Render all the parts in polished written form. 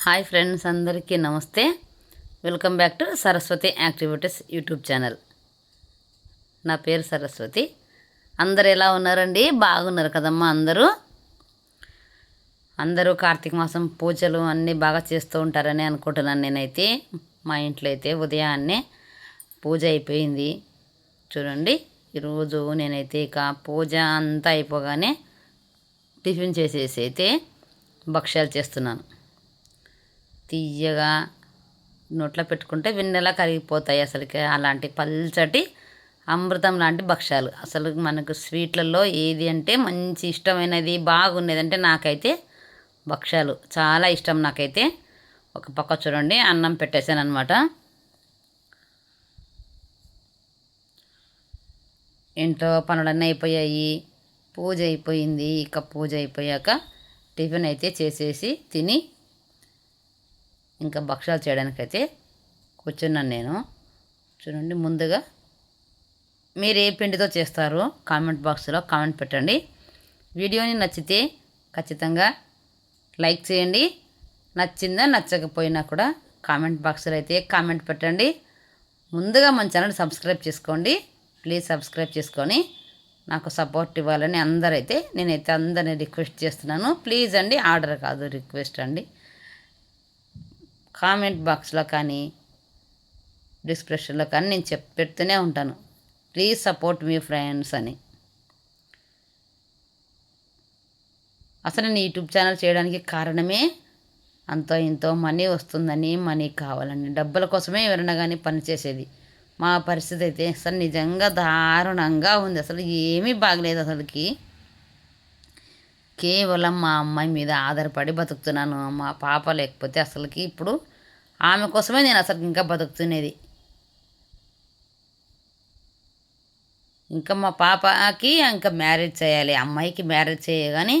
Hi friends, అందరికీ నమస్తే. Welcome back to Saraswati activities YouTube channel. నా పేరు సరస్వతి. అందరు ఎలా ఉన్నారండి? బాగున్నారు కదమ్మా? అందరూ కార్తీక మాసం పూజలు అన్నీ బాగా చేస్తూ ఉంటారని అనుకుంటున్నాను. నేనైతే మా ఇంట్లో అయితే ఉదయాన్నే పూజ అయిపోయింది. చూడండి, ఈరోజు నేనైతే ఇక పూజ అంతా అయిపోగానే టిఫిన్ చేసేసి అయితే భక్ష్యాలు చేస్తున్నాను. తీయగా నోట్లో పెట్టుకుంటే వెన్నెలా కరిగిపోతాయి. అసలుకి అలాంటి పల్చటి అమృతం లాంటి భక్ష్యాలు. అసలు మనకు స్వీట్లలో ఏది అంటే మంచి ఇష్టమైనది బాగున్నది అంటే నాకైతే భక్ష్యాలు చాలా ఇష్టం. నాకైతే ఒక పక్క చూడండి, అన్నం పెట్టేశాను అనమాట. ఇంట్లో పనులన్నీ అయిపోయాయి, పూజ అయిపోయింది. ఇక పూజ అయిపోయాక టిఫిన్ అయితే చేసేసి తిని ఇంకా భక్ష్యాలు చేయడానికైతే కూర్చున్నాను నేను. చూడండి, ముందుగా మీరు ఏ పిండితో చేస్తారో కామెంట్ బాక్స్లో కామెంట్ పెట్టండి. వీడియోని నచ్చితే ఖచ్చితంగా లైక్ చేయండి. నచ్చిందా నచ్చకపోయినా కూడా కామెంట్ బాక్స్లో అయితే కామెంట్ పెట్టండి. ముందుగా మన ఛానల్ సబ్స్క్రైబ్ చేసుకోండి. ప్లీజ్ సబ్స్క్రైబ్ చేసుకొని నాకు సపోర్ట్ ఇవ్వాలని నేనైతే అందరినీ రిక్వెస్ట్ చేస్తున్నాను. ప్లీజ్ అండి, ఆర్డర్ కాదు, రిక్వెస్ట్ అండి. కామెంట్ బాక్స్లో కానీ డిస్క్రిప్షన్లో కానీ నేను పెడుతూనే ఉంటాను, ప్లీజ్ సపోర్ట్ మీ ఫ్రెండ్స్ అని. అసలు నేను యూట్యూబ్ ఛానల్ చేయడానికి కారణమే అంతో ఇంతో మనీ వస్తుందని, మనీ కావాలని, డబ్బుల కోసమే ఎవరైనా కానీ పనిచేసేది. మా పరిస్థితి అయితే అసలు నిజంగా దారుణంగా ఉంది. అసలు ఏమీ బాగలేదు. అసలుకి కేవలం మా అమ్మాయి మీద ఆధారపడి బతుకుతున్నాను. మా పాప లేకపోతే అసలుకి ఇప్పుడు ఆమె కోసమే నేను అసలు ఇంకా బతుకుతున్నది. ఇంకా మా పాపకి ఇంకా మ్యారేజ్ చేయాలి, అమ్మాయికి మ్యారేజ్ చేయగానే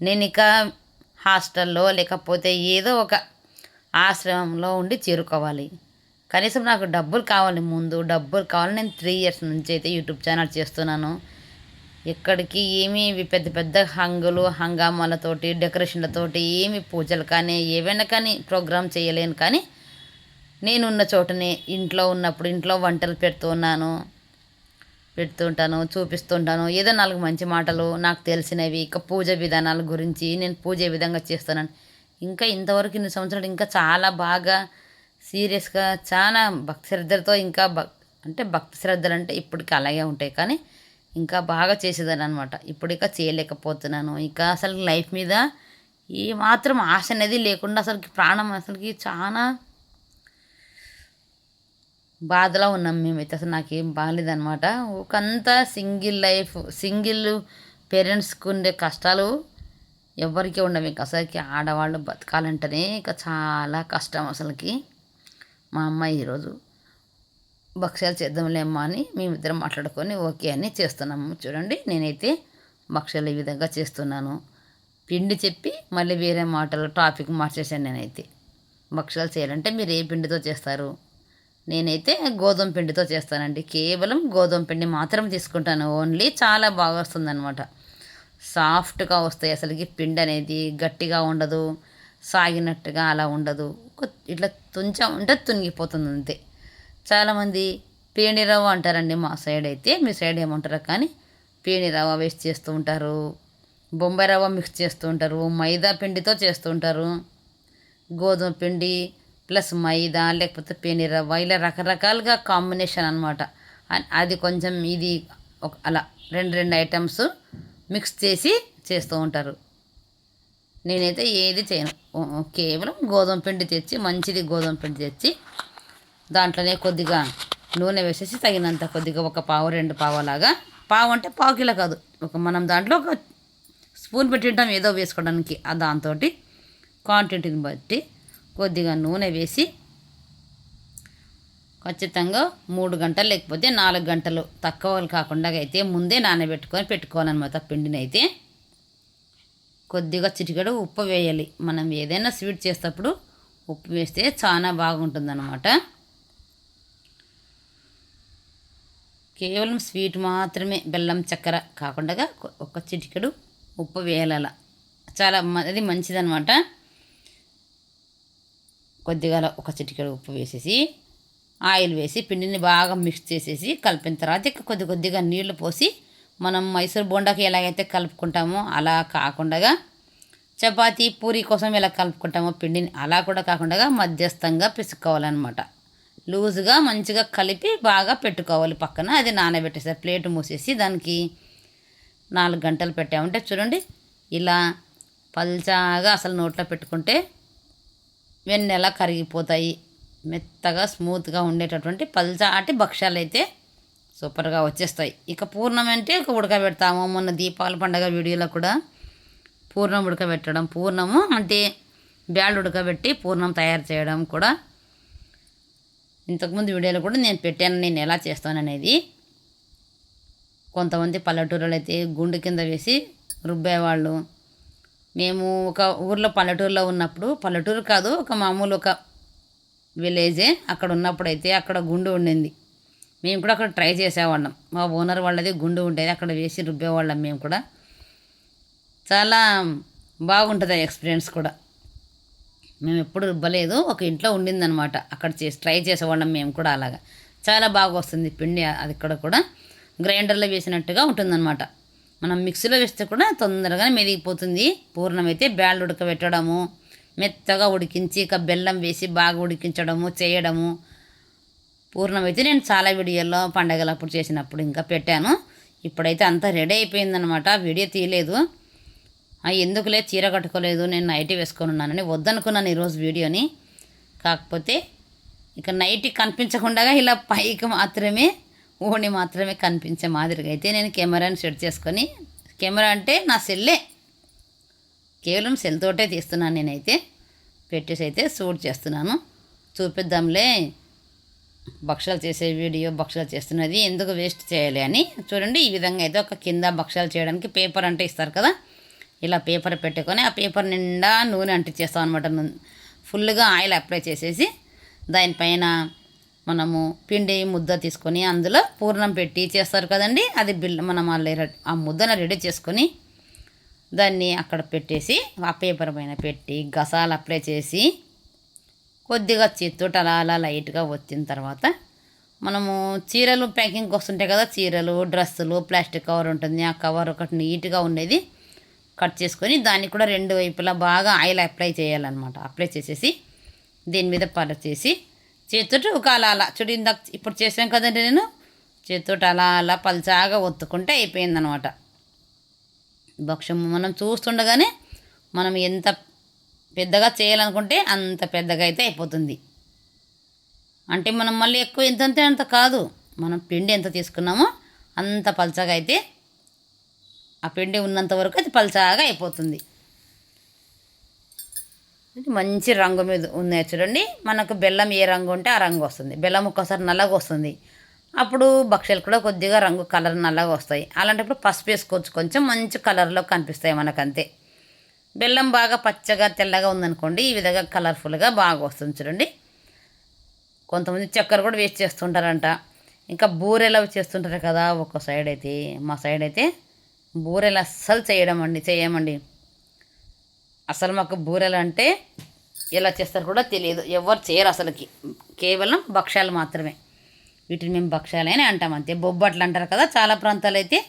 నేను ఇక హాస్టల్లో లేకపోతే ఏదో ఒక ఆశ్రమంలో ఉండి చేరుకోవాలి. కనీసం నాకు డబ్బులు కావాలి, ముందు డబ్బులు కావాలి. నేను 3 ఇయర్స్ నుంచి అయితే యూట్యూబ్ ఛానల్ చేస్తున్నాను. ఎక్కడికి ఏమీ పెద్ద పెద్ద హంగామాలతోటి డెకరేషన్లతోటి ఏమి పూజలు కానీ ఏవైనా కానీ ప్రోగ్రామ్ చేయలేను. కానీ నేనున్న చోటనే ఇంట్లో ఉన్నప్పుడు ఇంట్లో వంటలు పెడుతుంటాను, చూపిస్తుంటాను. ఏదో 4 మంచి మాటలు నాకు తెలిసినవి, ఇక పూజ విధానాల గురించి నేను పూజ ఏ విధంగా చేస్తున్నాను. ఇంకా ఇంతవరకు ఇన్ని సంవత్సరాలు ఇంకా చాలా బాగా సీరియస్గా చాలా భక్తి శ్రద్ధలతో ఇంకా అంటే భక్తి శ్రద్ధలు అంటే ఇప్పటికి అలాగే ఉంటాయి, కానీ ఇంకా బాగా చేసేదాన్ని అనమాట. ఇప్పుడు ఇక చేయలేకపోతున్నాను. ఇక అసలు లైఫ్ మీద ఏ మాత్రం ఆశ అనేది లేకుండా అసలుకి ప్రాణం అసలుకి చాలా బాధలో ఉన్నాం మేమైతే. అసలు నాకేం బాగాలేదనమాట. ఒకంతా సింగిల్ పేరెంట్స్కి ఉండే కష్టాలు ఎవరికి ఉండవు. ఇక అసలుకి ఆడవాళ్ళు బతకాలంటేనే ఇక చాలా కష్టం అసలుకి. మా అమ్మాయి ఈరోజు భక్ష్యాలు చేద్దాంలేమ్మా అని మేమిద్దరం మాట్లాడుకొని ఓకే అని చేస్తున్నాము. చూడండి, నేనైతే భక్ష్యాలు ఈ విధంగా చేస్తున్నాను. పిండి చెప్పి మళ్ళీ వేరే మాటలు టాపిక్ మార్చేసాను. నేనైతే భక్ష్యాలు చేయాలంటే మీరు ఏ పిండితో చేస్తారు? నేనైతే గోధుమ పిండితో చేస్తానండి. కేవలం గోధుమ పిండి మాత్రం తీసుకుంటాను ఓన్లీ. చాలా బాగా వస్తుందన్నమాట, సాఫ్ట్గా వస్తాయి. అసలుకి పిండి అనేది గట్టిగా ఉండదు, సాగినట్టుగా అలా ఉండదు. ఇట్లా తుంచం ఉంటే తునిగిపోతుంది అంతే. చాలామంది పేని రవ్వ అంటారండి మా సైడ్ అయితే. మీ సైడ్ ఏమంటారో కానీ పేని రవ్వ వేసి చేస్తూ ఉంటారు, బొంబాయి రవ్వ మిక్స్ చేస్తూ ఉంటారు, మైదా పిండితో చేస్తూ ఉంటారు, గోధుమ పిండి ప్లస్ మైదా లేకపోతే పేని రవ్వ, ఇలా రకరకాలుగా కాంబినేషన్ అనమాట. అది కొంచెం ఇది అలా రెండు ఐటమ్స్ మిక్స్ చేసి చేస్తూ ఉంటారు. నేనైతే ఏది చేయను, కేవలం గోధుమ పిండి తెచ్చి మంచిది గోధుమ పిండి తెచ్చి దాంట్లోనే కొద్దిగా నూనె వేసేసి తగినంత కొద్దిగా 1 పావు 2 పావులాగా, పావు అంటే పావు కిలో కాదు, మనం దాంట్లో ఒక స్పూన్ పెట్టింటాం ఏదో వేసుకోవడానికి. దాంతో క్వాంటిటీని బట్టి కొద్దిగా నూనె వేసి ఖచ్చితంగా 3 గంటలు లేకపోతే 4 గంటలు తక్కువ కాకుండా అయితే ముందే పెట్టుకోవాలన్నమాట. పిండిని అయితే కొద్దిగా చిటికెడు ఉప్పు వేయాలి. మనం ఏదైనా స్వీట్ చేసేటప్పుడు ఉప్పు వేస్తే చాలా బాగుంటుందన్నమాట. కేవలం స్వీట్ మాత్రమే, బెల్లం చక్కెర కాకుండా ఒక చిటికెడు ఉప్పు వేయాలి. చాలా అది మంచిదన్నమాట. కొద్దిగా ఒక చిటికెడు ఉప్పు వేసేసి ఆయిల్ వేసి పిండిని బాగా మిక్స్ చేసేసి కలిపిన తర్వాత ఇక కొద్దిగా నీళ్లు పోసి మనం మైసూర్ బోండాకి ఎలాగైతే కలుపుకుంటామో అలా కాకుండా చపాతీ పూరి కోసం ఎలా కలుపుకుంటామో పిండిని అలా కూడా కాకుండా మధ్యస్థంగా పిసుక్కోవాలన్నమాట. లూజుగా మంచిగా కలిపి బాగా పెట్టుకోవాలి పక్కన. అది నానబెట్టేసారి ప్లేట్ మూసేసి దానికి 4 గంటలు పెట్టామంటే చూడండి ఇలా పల్చాగా అసలు నోట్లో పెట్టుకుంటే వెన్నెలా కరిగిపోతాయి. మెత్తగా స్మూత్గా ఉండేటటువంటి పల్చాటి భక్ష్యాలు అయితే సూపర్గా వచ్చేస్తాయి. ఇక పూర్ణం అంటే ఇక ఉడకబెడతాము. మొన్న దీపావళి పండగ వీడియోలో కూడా పూర్ణం ఉడకబెట్టడం, పూర్ణము అంటే బ్యాళ్ళు ఉడకబెట్టి పూర్ణం తయారు చేయడం కూడా ఇంతకుముందు వీడియోలో కూడా నేను పెట్టాను, నేను ఎలా చేస్తాననేది. కొంతమంది పల్లెటూరులో అయితే గుండు కింద వేసి రుబ్బేవాళ్ళు. మేము ఒక ఊర్లో పల్లెటూరులో ఉన్నప్పుడు, పల్లెటూరు కాదు ఒక మామూలు ఒక విలేజే, అక్కడ ఉన్నప్పుడైతే అక్కడ గుండు ఉండింది. మేము కూడా అక్కడ ట్రై చేసేవాళ్ళం. మా ఓనర్ వాళ్ళది గుండు ఉండేది, అక్కడ వేసి రుబ్బేవాళ్ళం మేము కూడా. చాలా బాగుంటుంది ఎక్స్పీరియన్స్ కూడా. మేము ఎప్పుడు రుబ్బలేదు, ఒక ఇంట్లో ఉండిందనమాట, అక్కడ ట్రై చేసేవాళ్ళం మేము కూడా. అలాగా చాలా బాగా వస్తుంది పిండి. అది కూడా గ్రైండర్లో వేసినట్టుగా ఉంటుందన్నమాట. మనం మిక్సీలో వేస్తే కూడా తొందరగానే మెదిగిపోతుంది. పూర్ణం అయితే బ్యాళ్ళు ఉడకబెట్టడము, మెత్తగా ఉడికించి ఇక బెల్లం వేసి బాగా ఉడికించడము చేయడము. పూర్ణం అయితే నేను చాలా వీడియోల్లో పండగలు అప్పుడు చేసినప్పుడు ఇంకా పెట్టాను. ఇప్పుడైతే అంతా రెడీ అయిపోయిందనమాట. వీడియో తీయలేదు, ఎందుకులే చీర కట్టుకోలేదు, నేను నైటీ వేసుకొని ఉన్నానని వద్దనుకున్నాను ఈరోజు వీడియోని. కాకపోతే ఇక నైటీ కనిపించకుండా ఇలా పైకి మాత్రమే ఓణి మాత్రమే కనిపించే మాదిరిగా అయితే నేను కెమెరాని సెట్ చేసుకొని, కెమెరా అంటే నా సెల్లే, కేవలం సెల్తోటే తీస్తున్నాను నేనైతే. పెట్టేసి అయితే షూట్ చేస్తున్నాను. చూపిద్దాంలే భక్షాలు చేసే వీడియో, భక్షాలు చేస్తున్నది ఎందుకు వేస్ట్ చేయాలి అని. చూడండి ఈ విధంగా అయితే ఒక కింద భక్షాలు చేయడానికి పేపర్ అంటే ఇస్తారు కదా, ఇలా పేపర్ పెట్టుకొని ఆ పేపర్ నిండా నూనె అంటించేస్తాం అనమాట. ఫుల్గా ఆయిల్ అప్లై చేసేసి దానిపైన మనము పిండి ముద్ద తీసుకొని అందులో పూర్ణం పెట్టి చేస్తారు కదండి. అది మనం ఆ ముద్దను రెడీ చేసుకొని దాన్ని అక్కడ పెట్టేసి ఆ పేపర్ పైన పెట్టి గసాలు అప్లై చేసి కొద్దిగా చేత్తోటి అలా లైట్గా వచ్చిన తర్వాత మనము చీరలు ప్యాకింగ్కి వస్తుంటాయి కదా, చీరలు డ్రెస్సులు ప్లాస్టిక్ కవర్ ఉంటుంది, ఆ కవర్ ఒకటి నీట్గా ఉండేది కట్ చేసుకొని దాన్ని కూడా 2 వైపులా బాగా ఆయిల్ అప్లై చేయాలన్నమాట. అప్లై చేసేసి దీని మీద పరిచేసి చేతితోటి ఒక అలా చూడు, ఇందాక ఇప్పుడు చేసాం కదండి, నేను చేతితోటి అలా పల్చాగా ఒత్తుకుంటే అయిపోయిందనమాట భక్ష్యం. మనం చూస్తుండగానే మనం ఎంత పెద్దగా చేయాలనుకుంటే అంత పెద్దగా అయితే అయిపోతుంది. అంటే మనం మళ్ళీ ఎక్కువ ఎంతంటే అంత కాదు, మనం పిండి ఎంత తీసుకున్నామో అంత పల్చగా అయితే ఆ పిండి ఉన్నంత వరకు అది పల్చగా అయిపోతుంది. మంచి రంగు మీద ఉన్నాయి చూడండి. మనకు బెల్లం ఏ రంగు ఉంటే ఆ రంగు వస్తుంది. బెల్లం ఒక్కసారి నల్లగా వస్తుంది, అప్పుడు భక్ష్యాలు కూడా కొద్దిగా రంగు కలర్ నల్లగా వస్తాయి. అలాంటప్పుడు పసుపు వేసుకోవచ్చు, కొంచెం మంచి కలర్లో కనిపిస్తాయి మనకంతే. బెల్లం బాగా పచ్చగా తెల్లగా ఉందనుకోండి, ఈ విధంగా కలర్ఫుల్గా బాగా వస్తుంది చూడండి. కొంతమంది చక్కెర కూడా వేస్ట్ చేస్తుంటారంట. ఇంకా బూరెలు చేస్తుంటారు కదా ఒక్కో సైడ్ అయితే. మా సైడ్ అయితే బూరెలు అస్సలు చేయమండి. అసలు మాకు బూరెలు అంటే ఎలా చేస్తారు కూడా తెలియదు, ఎవరు చేయరు అసలుకి. కేవలం భక్ష్యాలు మాత్రమే, వీటిని మేము భక్ష్యాలనే అంటాం అంతే. బొబ్బట్లు అంటారు కదా చాలా ప్రాంతాలు అయితే.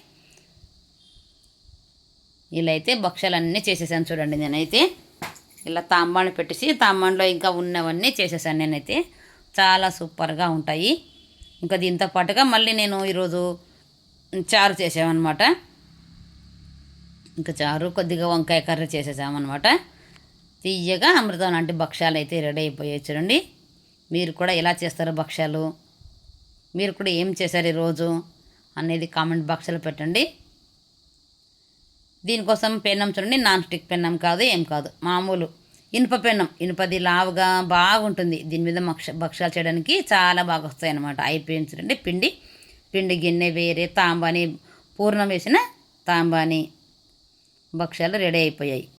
ఇలా అయితే భక్ష్యాలన్నీ చేసేసాను చూడండి. నేనైతే ఇలా తాంబాను పెట్టేసి తాంబాన్లో ఇంకా ఉన్నవన్నీ చేసేసాను నేనైతే. చాలా సూపర్గా ఉంటాయి. ఇంకా దీంతో పాటుగా మళ్ళీ నేను ఈరోజు చారు చేసామన్నమాట. ఇంకా చారు కొద్దిగా వంకాయ కర్రీ చేసేసామన్నమాట. తీయగా అమృతం లాంటి భక్ష్యాలు అయితే రెడీ అయిపోయాయి చూడండి. మీరు కూడా ఎలా చేస్తారో భక్ష్యాలు, మీరు కూడా ఏం చేశారు ఈరోజు అనేది కామెంట్ బాక్స్లో పెట్టండి. దీనికోసం పెన్నం చూడండి, నాన్ స్టిక్ పెన్నం కాదు, ఏం కాదు, మామూలు ఇనుప పెన్నం. ఇనుపది లావుగా బాగుంటుంది. దీని మీద భక్ష్యాలు చేయడానికి చాలా బాగా వస్తాయి అన్నమాట. అయిపోయింది చూడండి పిండి గిన్నె వేరే, తాంబాని పూర్ణం వేసిన తాంబాని భక్ష్యాలు రెడీ అయిపోయాయి.